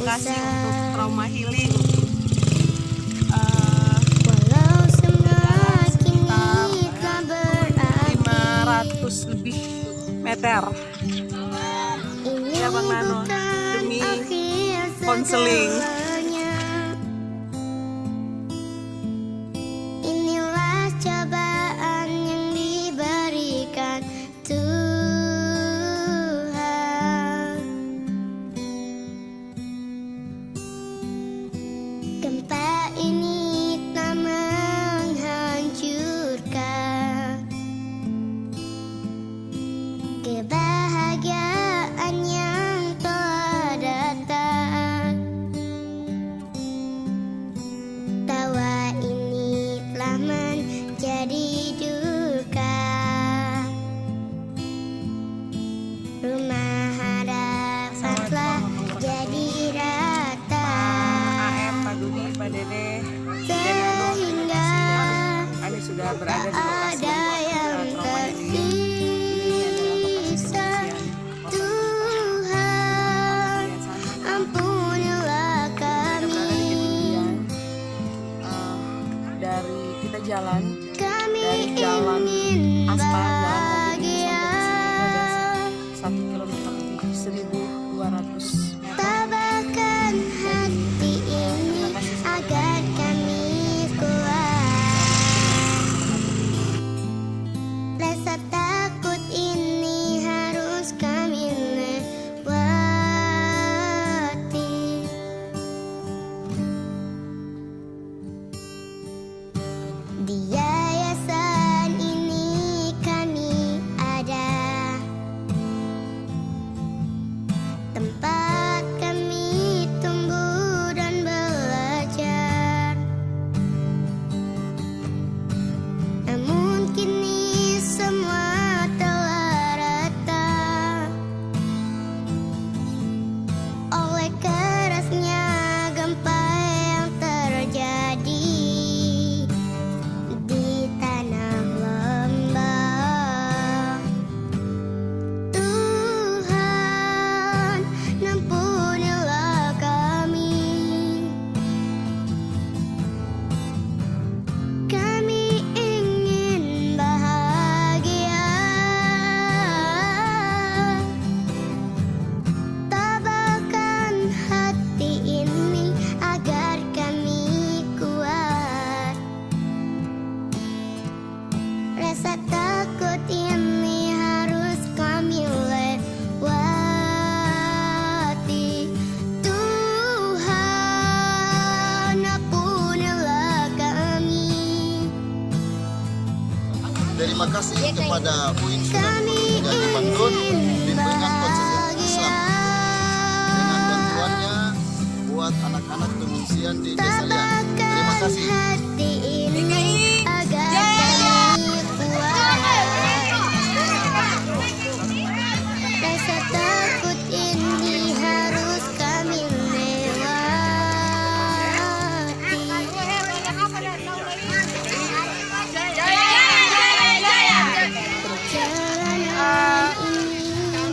Bekasi untuk trauma healing. Walau semakin sekitar 500 lebih meter ya Bang Nano, demi konseling. Inilah cobaan yang diberikan Tuhan. Gempa ini tak menghancurkan kebahagiaan yang telah datang. Tawa ini telah menjadi duka. Rumah harapan telah jadi rata. AM, Pak Dudi, Pak Dede, Sehingga kami sudah berada di tak lokasi ada yang trauma healing. tersisa. Tuhan, ampunilah kami. Dari kita jalan Kami dari jalan ingin aspal, jalan mobil bahagia. sampai ke sini ada 1 km lebih 1.200 meter. Tabahkan hati ini agar kami kuat. Rasa takut ini harus kami lewati. Di yayasan ini kami ada tempat kami tumbuh dan belajar. Namun kini semua telah rata oleh kerasnya gempa yang terjadi di tanah Lembang. Tuhan, ampunilah kami. Kami ingin bahagia. Tabahkan hati ini agar kami kuat. Rasa takut ini harus kami lewati. Tuhan, ampunilah kami. Terima kasih kepada Bu Insinyur Kami Putri Bandung, ingin bimbingan konseling Islam bahagia. dengan bantuannya buat anak-anak pengungsian di desa Lian. Terima Tabahkan kasih. hati ini agar kami kuat. Rasa takut ini harus kami lewati. Perjalanan ini belum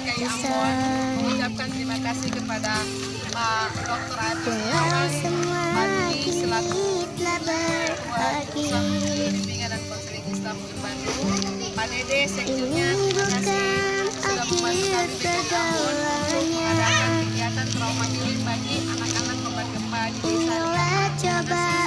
selesai. Mengucapkan terima kasih kepada Pak Dr. Adi Walau semua Pagi selaku kini telah berbagi. bimbingan dan konseling Islam di Bandung. Pak Dede sekjennya, Ini terima kasih bukan sudah membantu akhir kami dengan tahun untuk mengadakan kegiatan trauma healing bagi anak-anak korban gempa di desa. Inilah cobaan